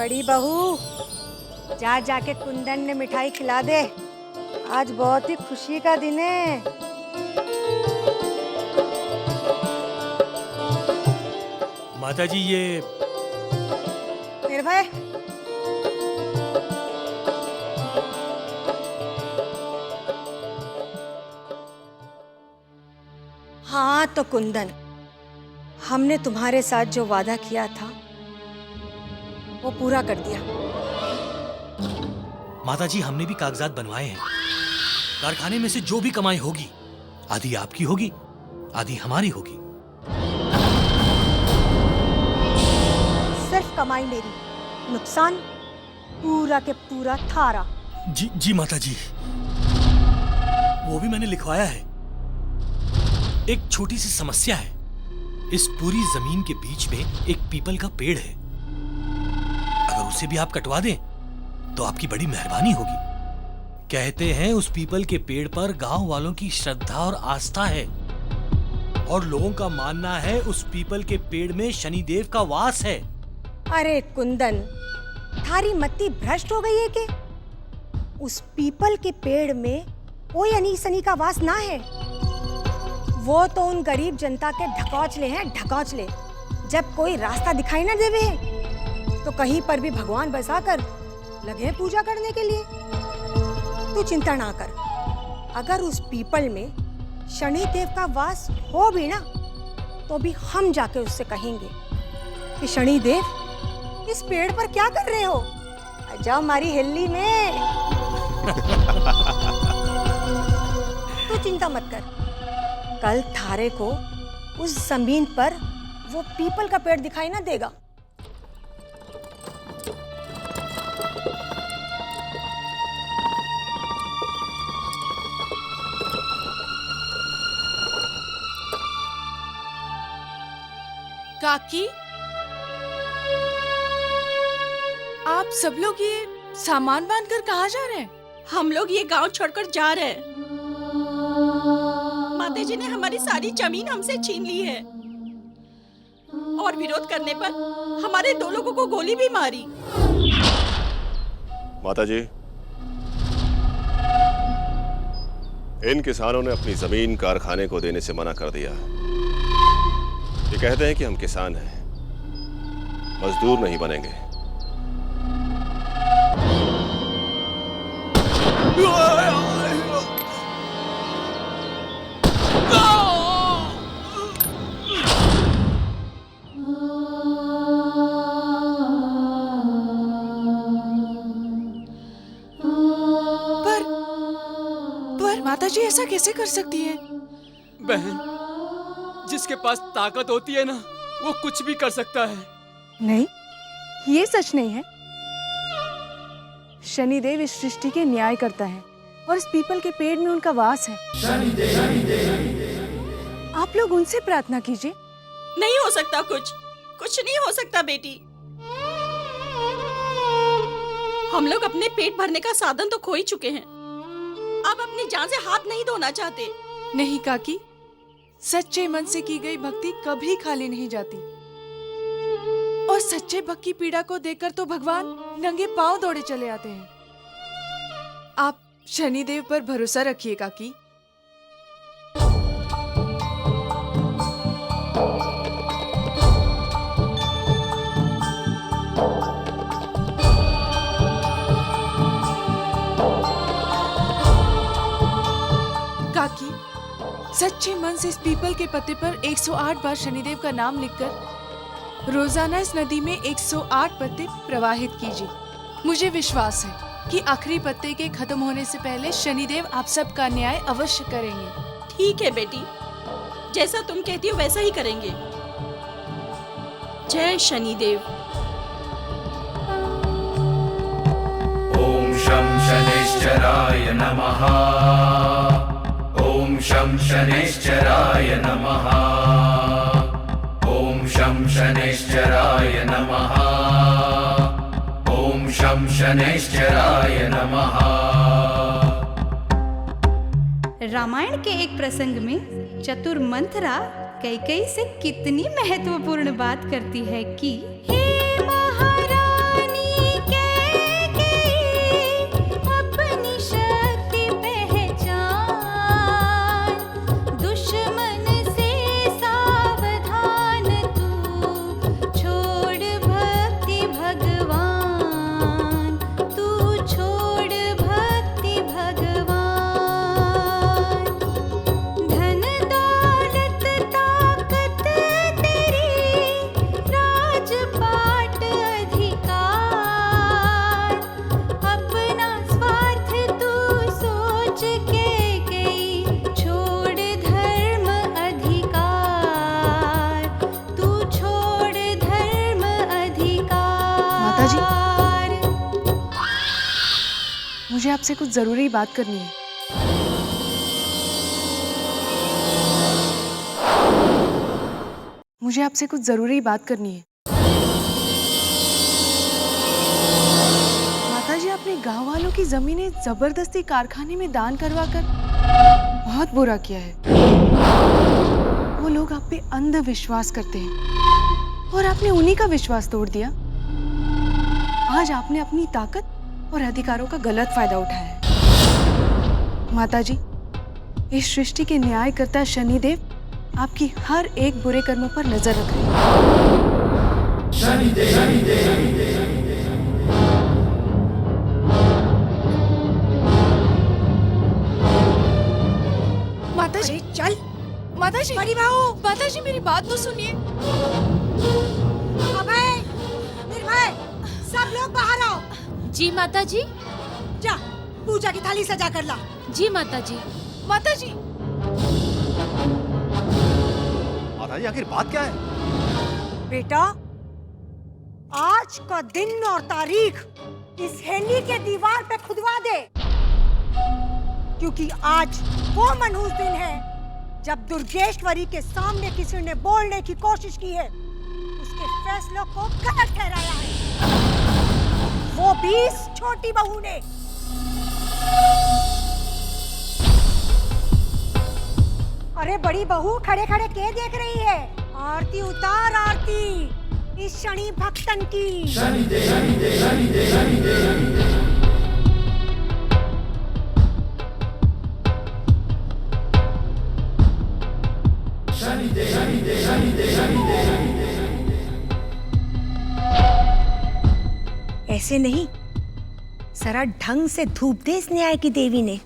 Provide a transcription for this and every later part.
बड़ी बहू, जा जाके कुंदन ने मिठाई खिला दे। आज बहुत ही खुशी का दिन है। माताजी ये निर्भय, हाँ तो कुंदन, हमने तुम्हारे साथ जो वादा किया था वो पूरा कर दिया। माताजी हमने भी कागजात बनवाए हैं। कारखाने में से जो भी कमाई होगी आधी आपकी होगी, आधी हमारी होगी। सिर्फ कमाई मेरी, नुकसान पूरा के पूरा थारा। जी माताजी, वो भी मैंने लिखवाया है। एक छोटी सी समस्या है। इस पूरी जमीन के बीच में एक पीपल का पेड़ है। अगर उसे भी आप कटवा दें तो आपकी बड़ी मेहरबानी होगी। कहते हैं उस पीपल के पेड़ पर गांव वालों की श्रद्धा और आस्था है, और लोगों का मानना है उस पीपल के पेड़ में शनिदेव का वास है। अरे कुंदन, थारी मत्ती भ्रष्ट हो गई है कि उस पीपल के पेड़ में कोई अनी सनी का वास ना है। वो तो उन गरीब जनता के ढकोचले हैं, ढकोचले। जब कोई रास्ता दिखाई ना देवे तो कहीं पर भी भगवान बसाकर लगे हैं पूजा करने के लिए। तू चिंता ना कर, अगर उस पीपल में शनिदेव का वास हो भी ना तो भी हम जाके उससे कहेंगे कि शनिदेव इस पेड़ पर क्या कर रहे हो, आ जाओ हमारी हिल्ली में। तू चिंता मत कर, कल थारे को उस जमीन पर वो पीपल का पेड़ दिखाई ना देगा। काकी, आप सब लोग ये सामान बांधकर कहाँ जा रहे हैं? हम लोग ये गांव छोड़कर जा रहे हैं। माताजी ने हमारी सारी जमीन हमसे छीन ली है और विरोध करने पर हमारे 2 लोगों को गोली भी मारी। माताजी, इन किसानों ने अपनी जमीन कारखाने को देने से मना कर दिया है। ये कहते हैं कि हम किसान हैं, मजदूर नहीं बनेंगे। पर माताजी ऐसा कैसे कर सकती है? बहन, जिसके पास ताकत होती है ना, वो कुछ भी कर सकता है। नहीं, ये सच नहीं है। शनिदेव इस सृष्टि के न्याय करता है और इस पीपल के पेड़ में उनका वास है। आप लोग उनसे प्रार्थना कीजिए। नहीं हो सकता, कुछ नहीं हो सकता बेटी। हम लोग अपने पेट भरने का साधन तो खो ही चुके हैं। अब अपनी जान से हाथ नहीं धोना चाहते। नहीं काकी, सच्चे मन से की गई भक्ति कभी खाली नहीं जाती, और सच्चे भक्त की पीड़ा को देखकर तो भगवान नंगे पांव दौड़े चले आते हैं। आप शनिदेव पर भरोसा रखिए काकी। काकी, सच्चे मन से इस पीपल के पत्ते पर 108 बार शनिदेव का नाम लिखकर रोजाना इस नदी में 108 पत्ते प्रवाहित कीजिए। मुझे विश्वास है कि आखिरी पत्ते के खत्म होने से पहले शनिदेव आप सब का न्याय अवश्य करेंगे। ठीक है बेटी, जैसा तुम कहती हो वैसा ही करेंगे। जय शनिदेव। ओम शं शनिश्चराय नमः। ओम शं शनिश्चराय नमः। ओम शं शनिश्चराय नमः। ओम शं शनिश्चराय नमः। रामायण के एक प्रसंग में चतुर मंथरा कैकेयी से कितनी महत्वपूर्ण बात करती है कि हे महारानी मुझे आपसे कुछ जरूरी बात करनी है। मुझे आपसे कुछ जरूरी बात करनी है। माताजी, आपने गांव वालों की जमीनें जबरदस्ती कारखाने में दान करवाकर बहुत बुरा किया है। वो लोग आप पे अंधविश्वास करते हैं और आपने उन्हीं का विश्वास तोड़ दिया। आज आपने अपनी ताकत और अधिकारों का गलत फायदा उठाया है। माताजी, इस सृष्टि के न्यायकर्ता शनिदेव आपकी हर एक बुरे कर्मों पर नजर रख रहे हैं। माताजी, चल माताजी, बड़ी बहू। माताजी मेरी बात तो सुनिए। अभय, निर्भय, सब लोग बाहर आओ। जी माताजी। जा पूजा की थाली सजा कर ला। जी माताजी। माताजी, माताजी आखिर बात क्या है? बेटा, आज का दिन और तारीख इस हेली के दीवार पे खुदवा दे, क्योंकि आज वो मनहूस दिन है जब दुर्गेश्वरी के सामने किसी ने बोलने की कोशिश की है, उसके फैसलों को गलत ठहराया है, वो भी इस छोटी बहू ने। अरे बड़ी बहू, खड़े खड़े के देख रही है? आरती उतार, आरती इस शनि भक्तन की। ऐसे नहीं, जरा ढंग से धूप दे इस न्याय की देवी ने।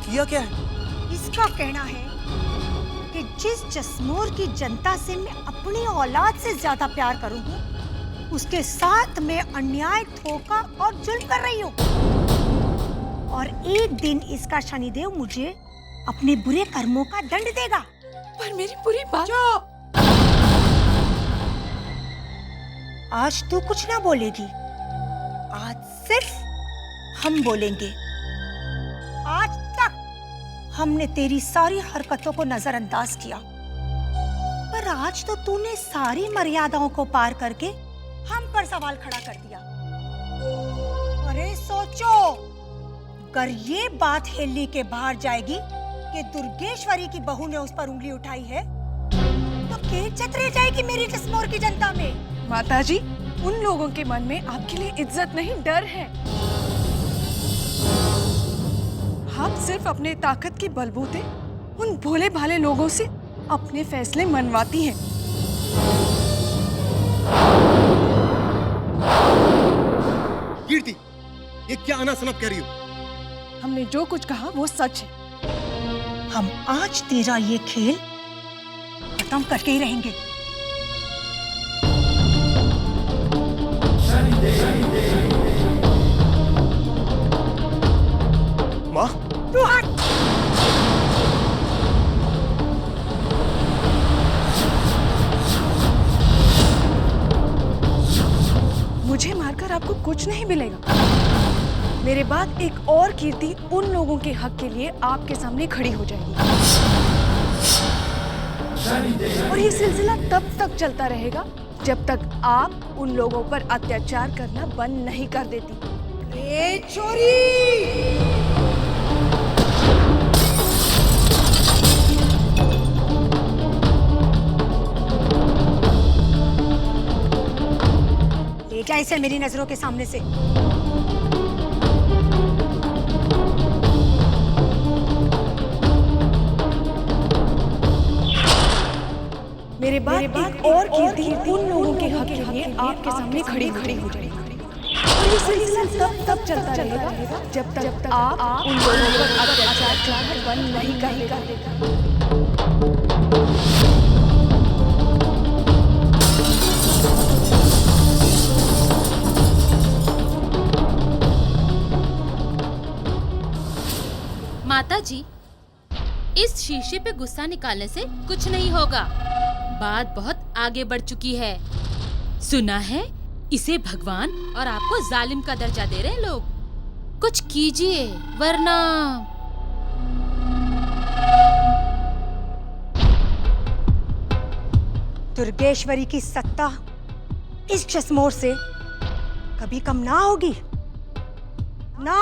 किया क्या है? इसका कहना है कि जिस जसमोर की जनता से मैं अपनी औलाद से ज्यादा प्यार करूं हूं, उसके साथ मैं अन्याय, धोखा और जुल्म कर रही हूं, और एक दिन इसका शनिदेव मुझे अपने बुरे कर्मों का दंड देगा। पर मेरी पूरी बात। चुप! आज तू कुछ ना बोलेगी, आज सिर्फ हम बोलेंगे। आज तक हमने तेरी सारी हरकतों को नजरअंदाज किया, पर आज तो तूने सारी मर्यादाओं को पार करके हम पर सवाल खड़ा कर दिया। अरे सोचो, अगर ये बात हेली के बाहर जाएगी कि दुर्गेश्वरी की बहू ने उस पर उंगली उठाई है, तो बेइज्जत रह जाएगी मेरी जसमोर की जनता में। माताजी, उन लोगों के मन में आपके लिए इज्जत नहीं, डर है। आप सिर्फ अपने ताकत के बलबूते उन भोले भाले लोगों से अपने फैसले मनवाती हैं। कीर्ति, ये क्या अनासनत कह रही हो? हमने जो कुछ कहा वो सच है। हम आज तेरा ये खेल खत्म करके ही रहेंगे। माँ, तू हट। मुझे मारकर आपको कुछ नहीं मिलेगा। मेरे बाद एक और कीर्ति उन लोगों के हक के लिए आपके सामने खड़ी हो जाएगी, और ये सिलसिला तब तक चलता रहेगा जब तक आप उन लोगों पर अत्याचार करना बंद नहीं कर देती। ए चोरी! ले जा इसे मेरी नजरों के सामने से। मेरे बाद एक और कीर्ति उन लोगों के हक के लिए आपके सामने खड़ी हो जाएगी, और ये सिलसिला तब चलता रहेगा जब तक आप उन लोगों पर अत्याचार बंद नहीं कर देगा। माता जी, इस शीशे पे गुस्सा निकालने से कुछ नहीं होगा। बात बहुत आगे बढ़ चुकी है। सुना है इसे भगवान और आपको जालिम का दर्जा दे रहे हैं लोग। कुछ कीजिए वरना। दुर्गेश्वरी की सत्ता इस जसमोर से कभी कम ना होगी ना।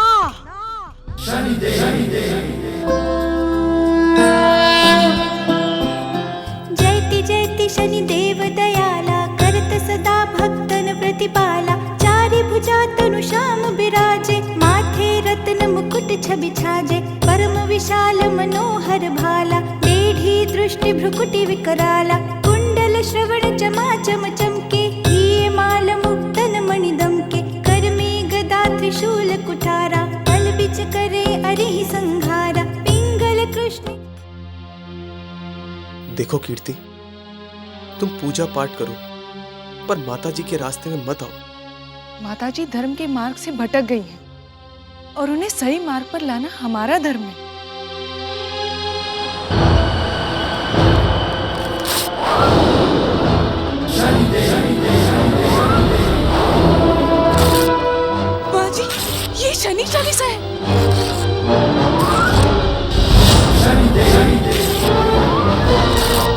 जयति जयति शनिदेव दयाला, करत सदा भक्तन प्रतिपाला। चारि भुजा तनु श्याम बिराजे, माथे रत्न मुकुट छवि छाजे। परम विशाल मनोहर भाला, टेढ़ी दृष्टि भ्रुकुटि विकराला। कुंडल श्रवण चमाचम चमके, हिये माल मुक्तन मणि दमके। कर में गदा त्रिशूल कुठारा, बल बिच करे अरिहि संघारा। पिंगल कृष्ण। देखो कीर्ति, तुम पूजा पाठ करो पर माताजी के रास्ते में मत आओ। माताजी धर्म के मार्ग से भटक गई हैं और उन्हें सही मार्ग पर लाना हमारा धर्म है। बाजी, ये शनि चालीसा है।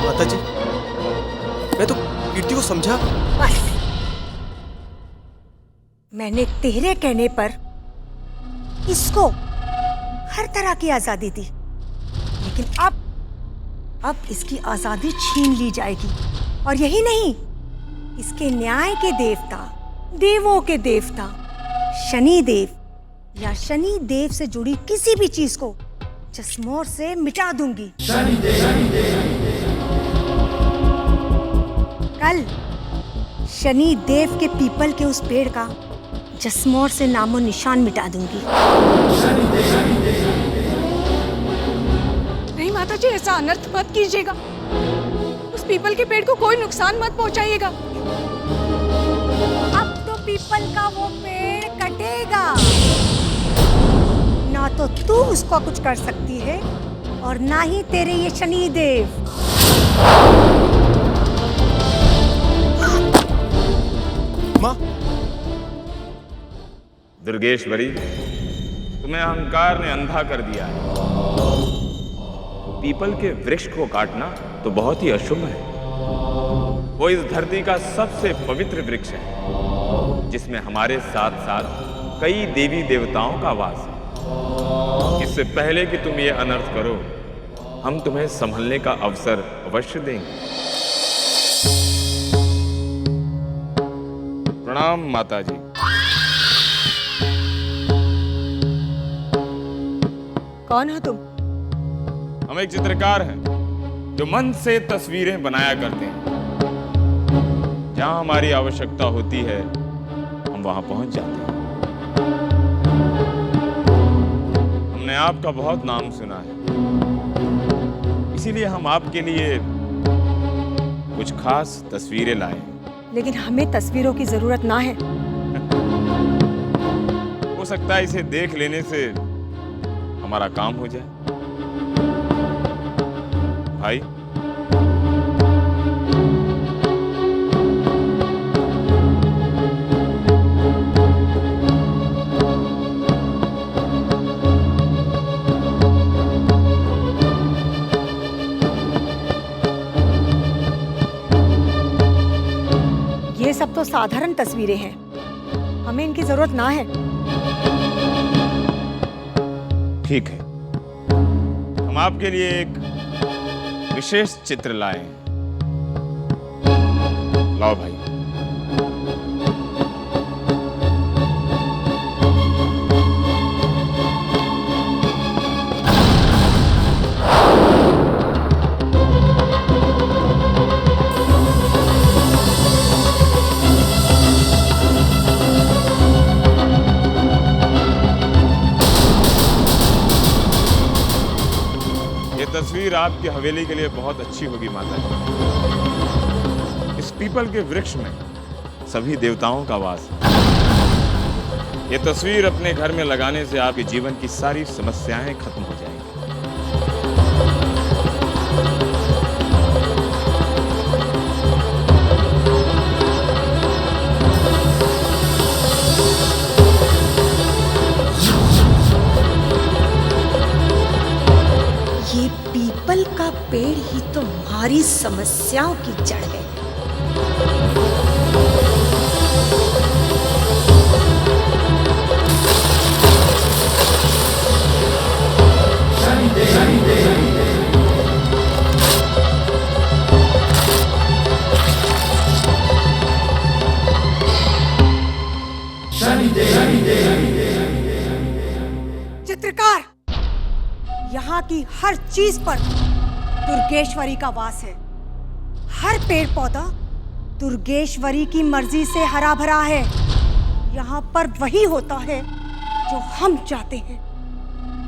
माताजी, मैं तो कीर्ति को समझा। बस, मैंने तेरे कहने पर इसको हर तरह की आजादी दी, लेकिन अब इसकी आजादी छीन ली जाएगी। और यही नहीं, इसके न्याय के देवता, देवों के देवता शनि देव या शनि देव से जुड़ी किसी भी चीज को जसमोर से मिटा दूंगी। कल शनि देव के पीपल के उस पेड़ का जसमोर से नामो निशान मिटा दूंगी। नहीं माताजी, ऐसा अनर्थ मत कीजिएगा। उस पीपल के पेड़ को कोई नुकसान मत पहुंचाइएगा। अब तो पीपल का वो पेड़ कटेगा, ना तो तू उसको कुछ कर सकती है और ना ही तेरे ये शनि देव। माँ, दुर्गेश्वरी, तुम्हें अहंकार ने अंधा कर दिया है। पीपल के वृक्ष को काटना तो बहुत ही अशुभ है। वो इस धरती का सबसे पवित्र वृक्ष है, जिसमें हमारे साथ साथ कई देवी देवताओं का वास है। इससे पहले कि तुम ये अनर्थ करो, हम तुम्हें संभलने का अवसर अवश्य देंगे। प्रणाम माताजी। कौन हो तुम? हम एक चित्रकार हैं जो मन से तस्वीरें बनाया करते हैं। जहां हमारी आवश्यकता होती है, हम वहां पहुंच जाते हैं। हमने आपका बहुत नाम सुना है, इसीलिए हम आपके लिए कुछ खास तस्वीरें लाए हैं। लेकिन हमें तस्वीरों की जरूरत ना है। हो सकता है इसे देख लेने से हमारा काम हो जाए। भाई, ये सब तो साधारण तस्वीरें हैं, हमें इनकी जरूरत ना है। ठीक है, हम आपके लिए एक विशेष चित्र लाए हैं। लाओ भाई। तस्वीर आपकी हवेली के लिए बहुत अच्छी होगी माता जी। इस पीपल के वृक्ष में सभी देवताओं का वास है। ये तस्वीर अपने घर में लगाने से आपके जीवन की सारी समस्याएं खत्म हो जाएंगी। ये पीपल का पेड़ ही तो हमारी समस्याओं की जड़ है। चित्रकार, यहाँ की हर चीज पर दुर्गेश्वरी का वास है। हर पेड़ पौधा दुर्गेश्वरी की मर्जी से हरा भरा है। यहाँ पर वही होता है जो हम चाहते हैं।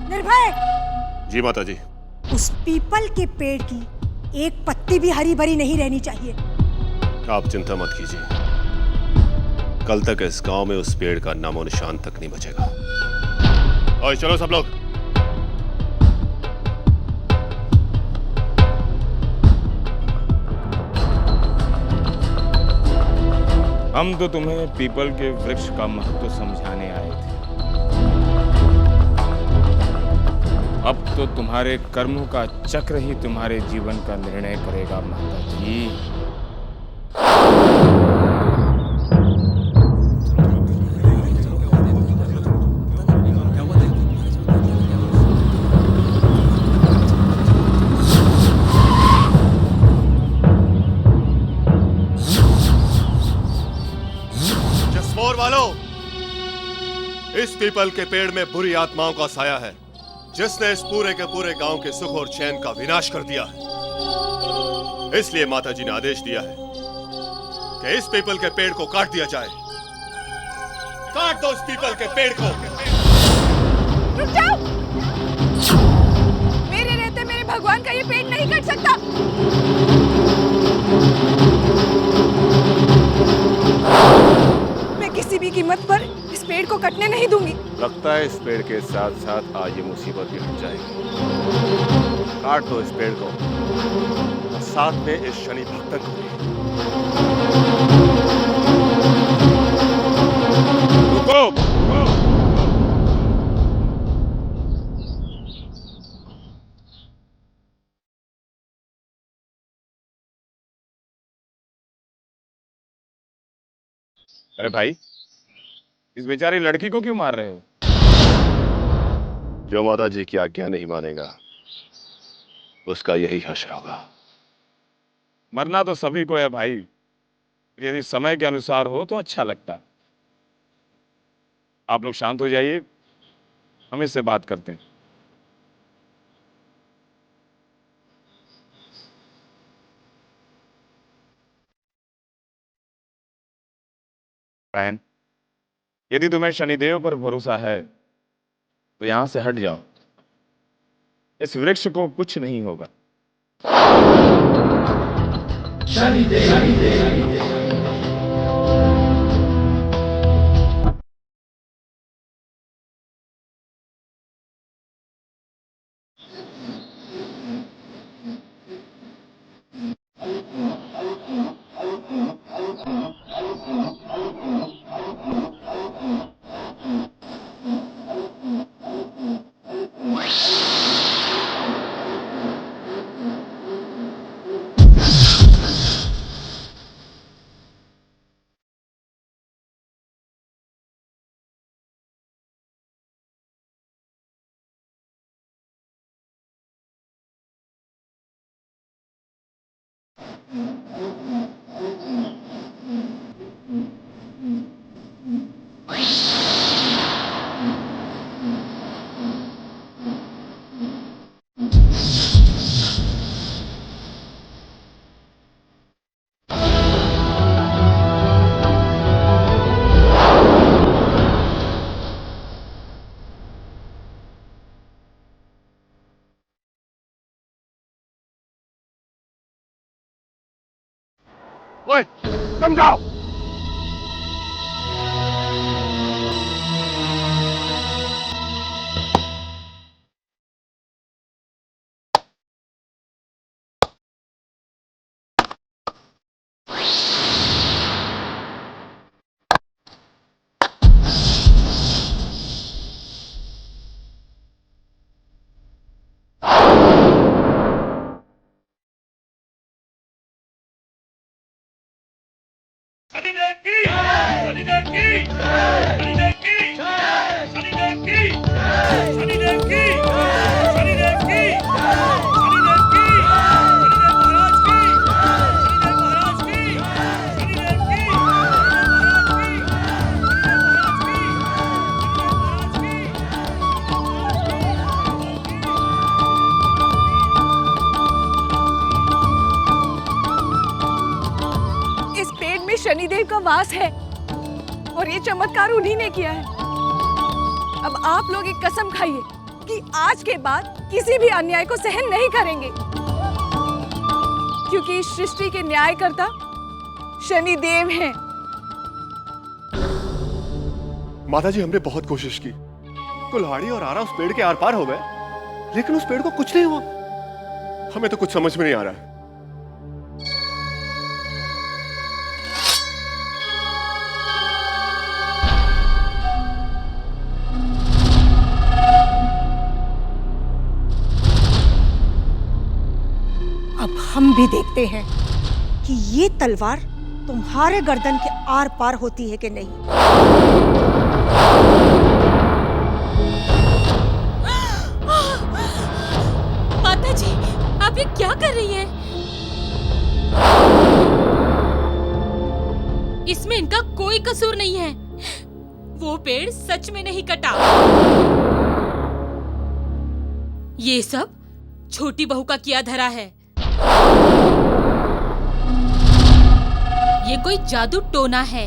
निर्भय, जी माता जी। उस पीपल के पेड़ की एक पत्ती भी हरी भरी नहीं रहनी चाहिए। आप चिंता मत कीजिए, कल तक इस गांव में उस पेड़ का नामो निशान तक नहीं बचेगा। और चलो सब लोग। हम तो तुम्हें पीपल के वृक्ष का महत्व समझाने आए थे। अब तो तुम्हारे कर्मों का चक्र ही तुम्हारे जीवन का निर्णय करेगा माता जी। इस पीपल के पेड़ में बुरी आत्माओं का साया है, जिसने इस पूरे के पूरे गांव के सुख और चैन का विनाश कर दिया है। इसलिए माता जी ने आदेश दिया है कि इस पीपल के पेड़ को काट दिया जाए। काट दो इस पीपल के पेड़ को। रुक जाओ! मेरे रहते मेरे भगवान का ये पेड़ नहीं कट सकता। मैं किसी भी कीमत पर इस पेड़ को कटने नहीं दूंगी। लगता है इस पेड़ के साथ साथ आज ये मुसीबत भी हट जाएगी। काट दो इस पेड़ को और साथ में इस शनि भक्तन को भी। रुको! अरे भाई, इस बेचारी लड़की को क्यों मार रहे हो? जो माता जी की आज्ञा नहीं मानेगा उसका यही हश्र होगा। मरना तो सभी को है भाई, यदि समय के अनुसार हो तो अच्छा लगता। आप लोग शांत हो जाइए, हम इससे बात करते हैं। बहन, यदि तुम्हें शनिदेव पर भरोसा है तो यहां से हट जाओ। इस वृक्ष को कुछ नहीं होगा। शनिदेव। ओए, समझाओ। इस पेड़ में शनिदेव का वास है और ये चमत्कार उन्हीं ने किया है। अब आप लोग एक कसम खाइए कि आज के बाद किसी भी अन्याय को सहन नहीं करेंगे, क्योंकि इस सृष्टि के न्यायकर्ता शनिदेव हैं। माता जी, हमने बहुत कोशिश की। कुल्हाड़ी और आरा उस पेड़ के आर पार हो गए, लेकिन उस पेड़ को कुछ नहीं हुआ। हमें तो कुछ समझ में नहीं आ रहा है। अब हम भी देखते हैं कि ये तलवार तुम्हारे गर्दन के आर पार होती है कि नहीं। माता जी, आप ये क्या कर रही हैं? इसमें इनका कोई कसूर नहीं है। वो पेड़ सच में नहीं कटा। ये सब छोटी बहू का किया धरा है। ये कोई जादू टोना है।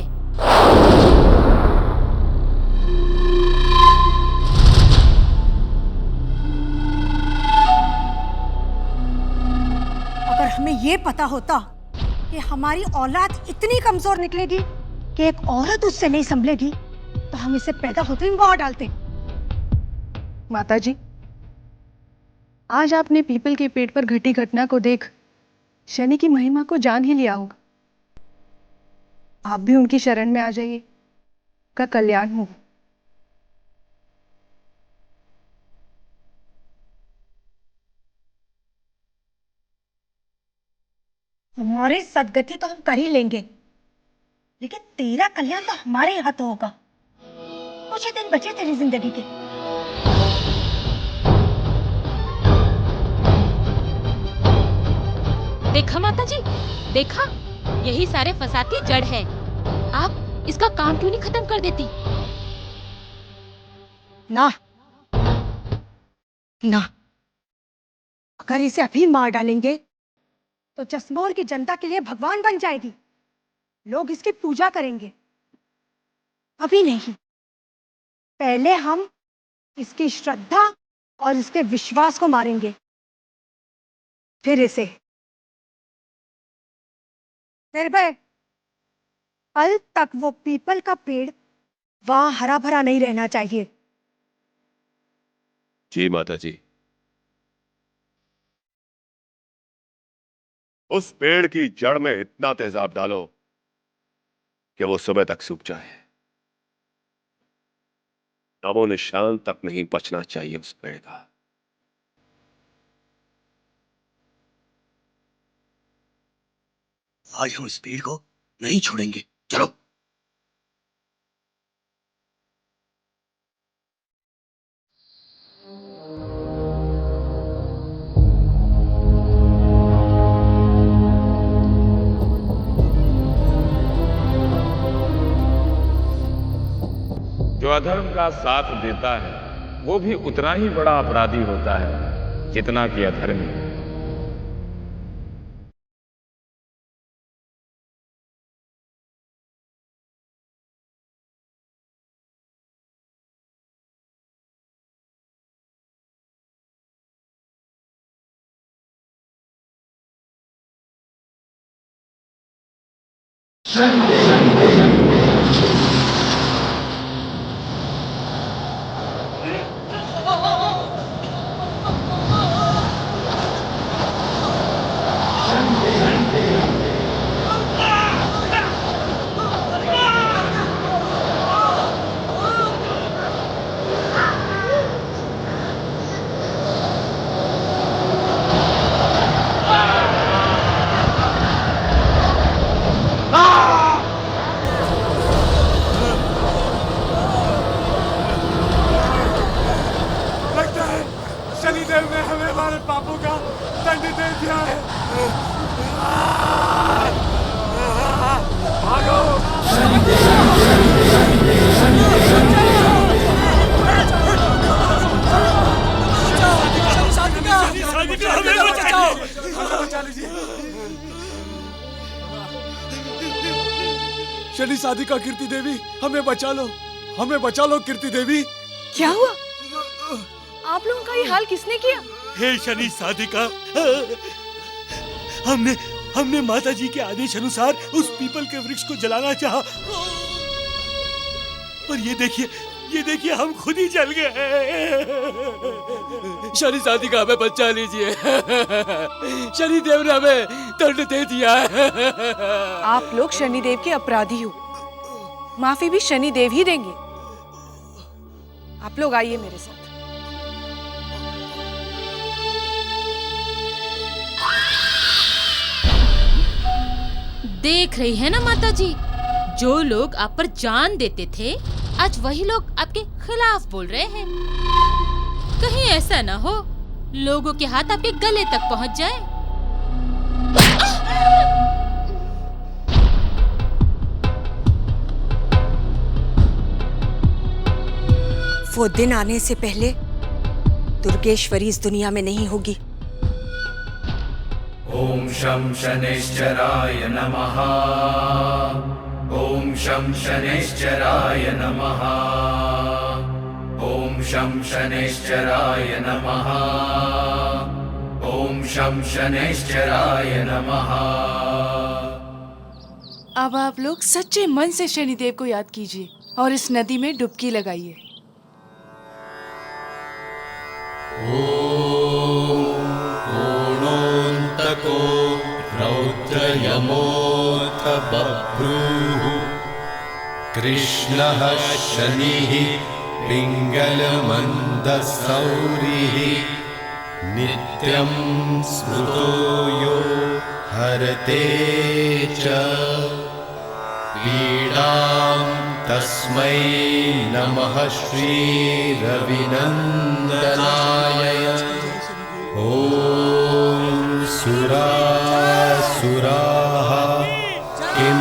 अगर हमें ये पता होता कि हमारी औलाद इतनी कमजोर निकलेगी कि एक औरत उससे नहीं संभलेगी, तो हम इसे पैदा होते ही मार डालते। माता जी, आज आपने पीपल के पेड़ पर घटी घटना को देख शनि की महिमा को जान ही लिया होगा। आप भी उनकी शरण में आ जाइए, का कल्याण हो। हमारी सदगति तो हम कर ही लेंगे, लेकिन तेरा कल्याण तो हमारे हाथ होगा। कुछ ही दिन बचे तेरी जिंदगी के। देखा माता जी, देखा, यही सारे फसाद की जड़ है। आप इसका काम क्यों नहीं खत्म कर देती? ना ना, अगर इसे अभी मार डालेंगे तो जसमोर की जनता के लिए भगवान बन जाएगी। लोग इसकी पूजा करेंगे। अभी नहीं, पहले हम इसकी श्रद्धा और इसके विश्वास को मारेंगे, फिर इसे। निर्भय, कल तक वो पीपल का पेड़ वहां हरा भरा नहीं रहना चाहिए। जी माता जी। उस पेड़ की जड़ में इतना तेजाब डालो कि वो सुबह तक सूख जाए। नामो निशान तक नहीं बचना चाहिए उस पेड़ का। आज हम इस पेड़ को नहीं छोड़ेंगे। चलो। जो अधर्म का साथ देता है वो भी उतना ही बड़ा अपराधी होता है जितना कि अधर्मी। हमें हमारे पापों का दंड दे दिया है। भागो। शनि साधिका कीर्ति देवी, हमें बचा लो, हमें बचा लो कीर्ति देवी। क्या हुआ? आप लोगों का ये हाल किसने किया? हे शनि साधिका, हमने माता जी के आदेश अनुसार उस पीपल के वृक्ष को जलाना चाहा, पर ये देखिए हम खुद ही जल गए। शनि साधिका हमें बचा लीजिए। शनि देव ने हमें दंड दे दिया है। आप लोग शनिदेव के अपराधी हो, माफी भी शनिदेव ही देंगे। आप लोग आइए मेरे साथ। देख रही है ना माता जी, जो लोग आप पर जान देते थे आज वही लोग आपके खिलाफ बोल रहे हैं। कहीं ऐसा ना हो लोगों के हाथ आपके गले तक पहुंच जाए। वो दिन आने से पहले दुर्गेश्वरी इस दुनिया में नहीं होगी। ओम शं शनैश्चराय नमः। ओम शं शनैश्चराय नमः। ओम शं शनैश्चराय नमः। ओम शं शनैश्चराय नमः। अब आप लोग सच्चे मन से शनिदेव को याद कीजिए और इस नदी में डुबकी लगाइए। पूर्णोऽन्तको रौद्रयमोऽथ बभ्रूः कृष्णः शनिः पिङ्गलमन्दसौरिः नित्यं स्मृतो यो हरते च पीडां तस्मै नमः श्रीरविनन्दनाय। ॐ सुरासुराः किं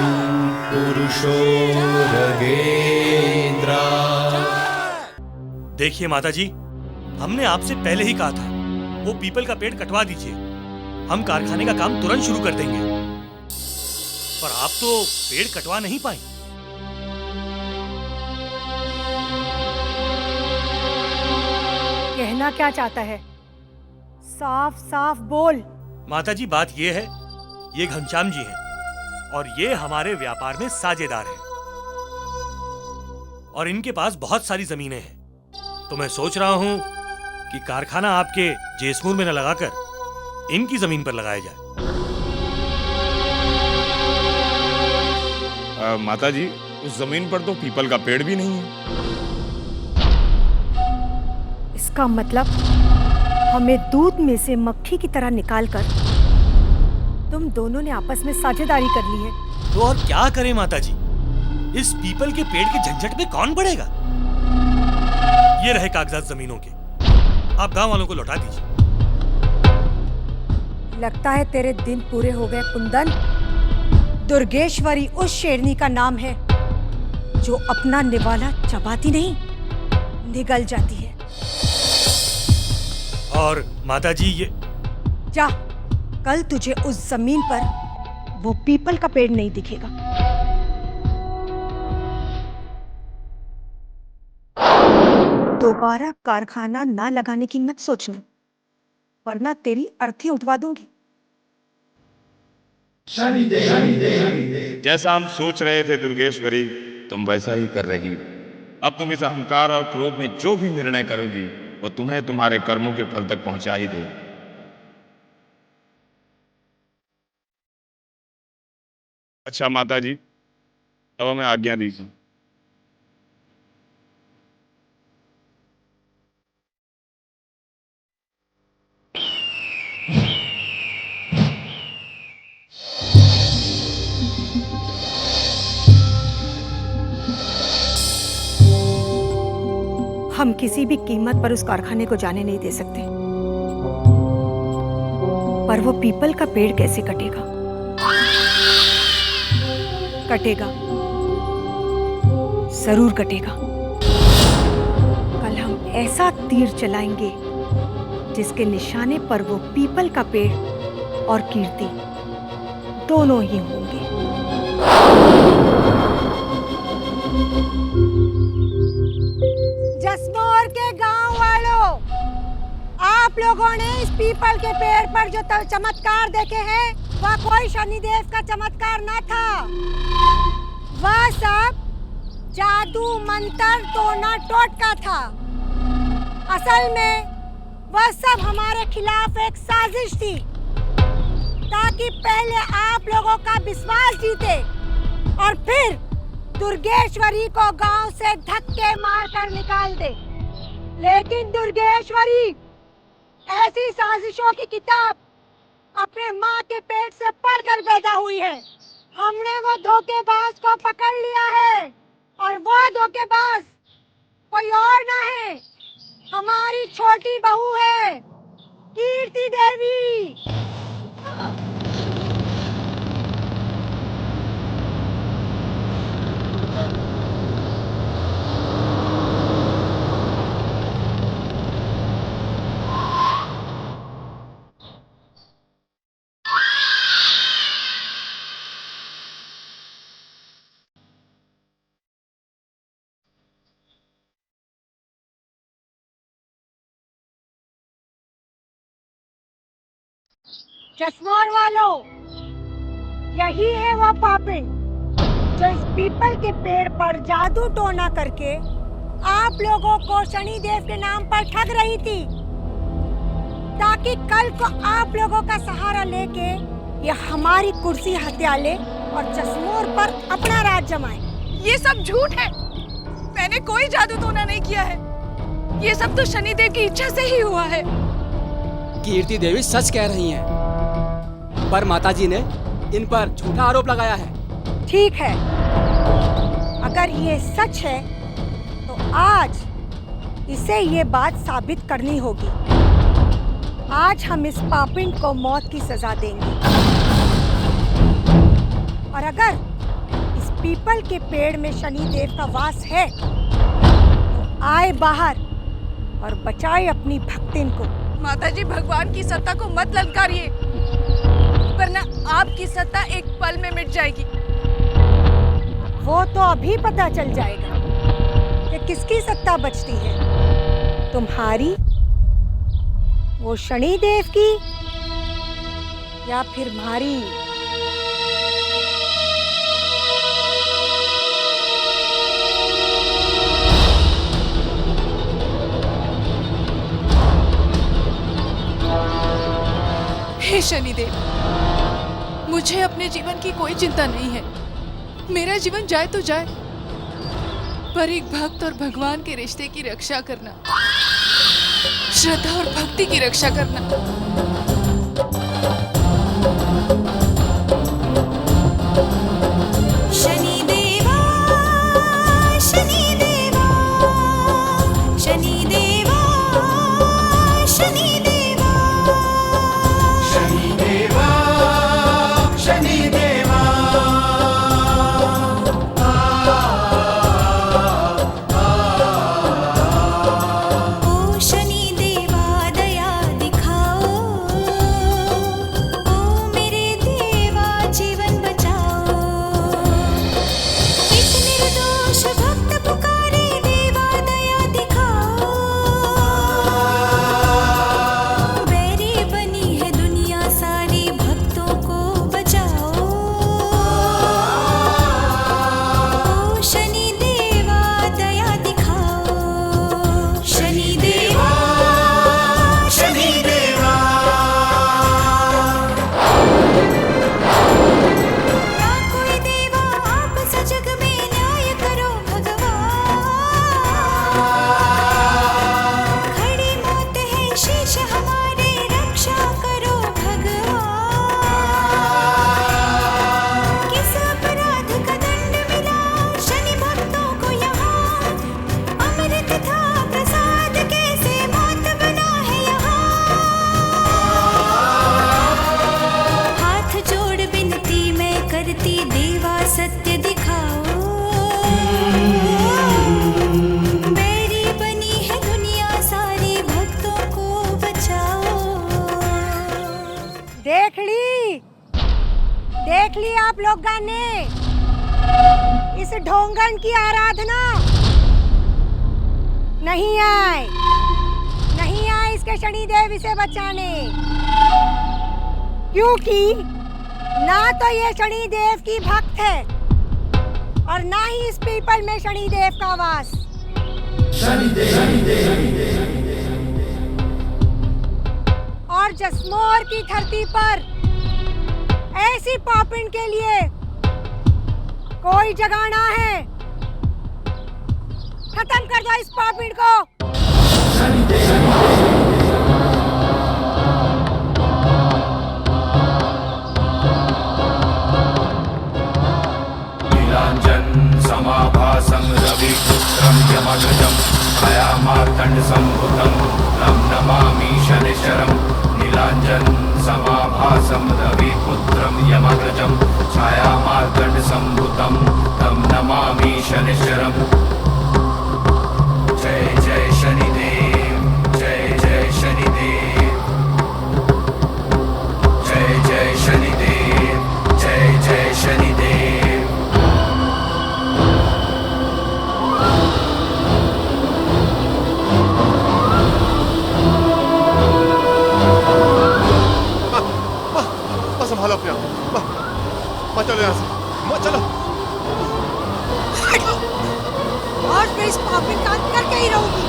पुरुषो रगेन्द्रा। देखिए माता जी, हमने आपसे पहले ही कहा था वो पीपल का पेड़ कटवा दीजिए, हम कारखाने का काम तुरंत शुरू कर देंगे, पर आप तो पेड़ कटवा नहीं पाई। कहना क्या चाहता है? साफ साफ बोल। माता जी बात ये है, ये घनश्याम जी हैं और ये हमारे व्यापार में साझेदार हैं और इनके पास बहुत सारी जमीनें हैं, तो मैं सोच रहा हूं कि कारखाना आपके जैसमूर में न लगाकर इनकी जमीन पर लगाया जाए। माता जी, उस जमीन पर तो पीपल का पेड़ भी नहीं है। इसका मतलब हमें दूध में से मक्खी की तरह निकालकर तुम दोनों ने आपस में साझेदारी कर ली है। तो और क्या करें माता जी, इस पीपल के पेड़ के झंझट में कौन पड़ेगा? ये रहे कागजात जमीनों के, आप गांव वालों को लौटा दीजिए। लगता है तेरे दिन पूरे हो गए कुंदन। दुर्गेश्वरी उस शेरनी का नाम है जो अपना निवाला चबाती नहीं, निगल जाती है। और माता जी ये जा, कल तुझे उस जमीन पर वो पीपल का पेड़ नहीं दिखेगा। दोबारा कारखाना ना लगाने की मत सोचना, वरना तेरी अर्थी उठवा दूंगी। जैसा हम सोच रहे थे दुर्गेश्वरी, तुम वैसा ही कर रही हो। अब तुम इस अहंकार और क्रोध में जो भी निर्णय करोगी वो तुम्हें तुम्हारे कर्मों के फल तक पहुंचा ही दे। अच्छा माता जी, अब हमें आज्ञा दीजिए। हम किसी भी कीमत पर उस कारखाने को जाने नहीं दे सकते। पर वो पीपल का पेड़ कैसे कटेगा? कटेगा, जरूर कटेगा। कल हम ऐसा तीर चलाएंगे जिसके निशाने पर वो पीपल का पेड़ और कीर्ति दोनों ही होंगे। जसमोर के गांव वालों, आप लोगों ने इस पीपल के पेड़ पर जो चमत्कार देखे हैं वह कोई शनिदेव का चमत्कार न था। वह सब जादू मंत्र टोना टोटका था। असल में वह सब हमारे खिलाफ एक साजिश थी ताकि पहले आप लोगों का विश्वास जीते और फिर दुर्गेश्वरी को गांव से धक्के मारकर निकाल दे। लेकिन दुर्गेश्वरी ऐसी साजिशों की किताब अपने माँ के पेट से पढ़कर पैदा हुई है। हमने वो धोखेबाज को पकड़ लिया है और वो धोखेबाज कोई और ना है, हमारी छोटी बहू है कीर्ति देवी। जसमोर वालों, यही है वो पापिन जो इस पीपल के पेड़ पर जादू टोना करके आप लोगों को शनिदेव के नाम पर ठग रही थी ताकि कल को आप लोगों का सहारा लेके ये हमारी कुर्सी हत्या ले और जसमोर पर अपना राज जमाए। ये सब झूठ है। मैंने कोई जादू टोना नहीं किया है। ये सब तो शनिदेव की इच्छा से ही हुआ है। कीर्ति देवी सच कह रही हैं, पर माताजी ने इन पर झूठा आरोप लगाया है। ठीक है, अगर ये सच है तो आज इसे ये बात साबित करनी होगी। आज हम इस पापिन को मौत की सजा देंगे और अगर इस पीपल के पेड़ में शनिदेव का वास है तो आए बाहर और बचाए अपनी भक्तिन को। माताजी, भगवान की सत्ता को मत ललकारिए, वरना आपकी सत्ता एक पल में मिट जाएगी। वो तो अभी पता चल जाएगा कि किसकी सत्ता बचती है, तुम्हारी, वो शनिदेव की या फिर हमारी। हे शनिदेव, मुझे अपने जीवन की कोई चिंता नहीं है। मेरा जीवन जाए तो जाए, पर एक भक्त और भगवान के रिश्ते की रक्षा करना, श्रद्धा और भक्ति की रक्षा करना। शनिदेवा शनिदेवा शनिदेवा शनिदेवा शनिदेवा शनिदेवा ओ शनिदेवा दया दिखाओ, देख ली आप लोग ने इस ढोंगन की आराधना। नहीं आए इसके शनिदेव इसे बचाने, क्योंकि ना तो ये शनिदेव की भक्त है और ना ही इस पीपल में शनिदेव का वास। और जसमोर की धरती पर ऐसी पापिन के लिए कोई जगह ना है। खत्म कर दो इस पापिन को। नीलांजन समाभासं रविपुत्रं यमग्रजं छायामार्तण्ड संभुतं तं नमामि शनिश्चरम्। नीलांजन समाभासं रविपुत्रं यमग्रजं छायामार्तण्ड संभुतं तं नमामि शनिश्चरम्। जय जय शनिदेव, जय जय शनिदेव, जय जय शनिदेव, जय जय शनिदेव। संभालो अपने आप। मत चलो यहाँ से, मत चलो। आज मैं इस पापिन का अंत करके ही रहूंगी।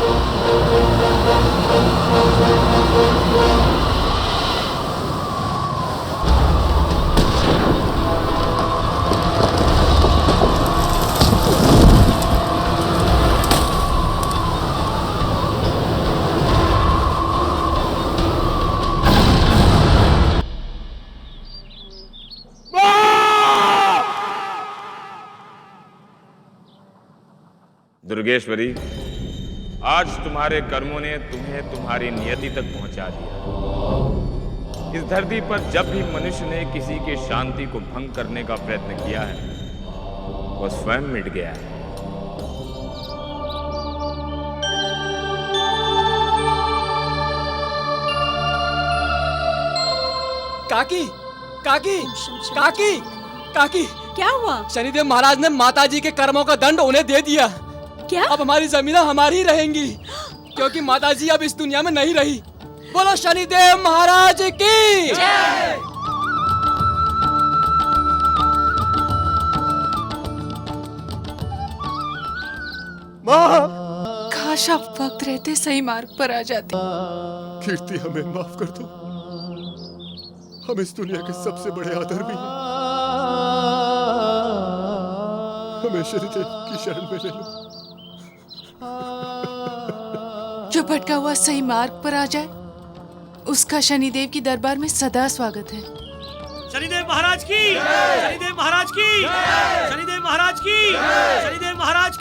दुर्गेश्वरी, आज तुम्हारे कर्मों ने तुम्हें तुम्हारी नियति तक पहुंचा दिया। इस धरती पर जब भी मनुष्य ने किसी की शांति को भंग करने का प्रयत्न किया है, वो स्वयं मिट गया है। काकी, काकी, काकी, काकी, क्या हुआ? शनिदेव महाराज ने माताजी के कर्मों का दंड उन्हें दे दिया। क्या? अब हमारी जमीनें हमारी ही रहेंगी, क्योंकि माताजी अब इस दुनिया में नहीं रही। बोलो शनिदेव महाराज की जय। माँ, काश आप वक्त रहते सही मार्ग पर आ जाते। कीर्ति, हमें माफ कर दो। हम इस दुनिया के सबसे बड़े आदर भी हैं। हमें शनिदेव की शरण में ले लो। जो भटका हुआ सही मार्ग पर आ जाए, उसका शनिदेव की दरबार में सदा स्वागत है। शनिदेव महाराज की, शनिदेव महाराज की, शनिदेव महाराज की, शनिदेव महाराज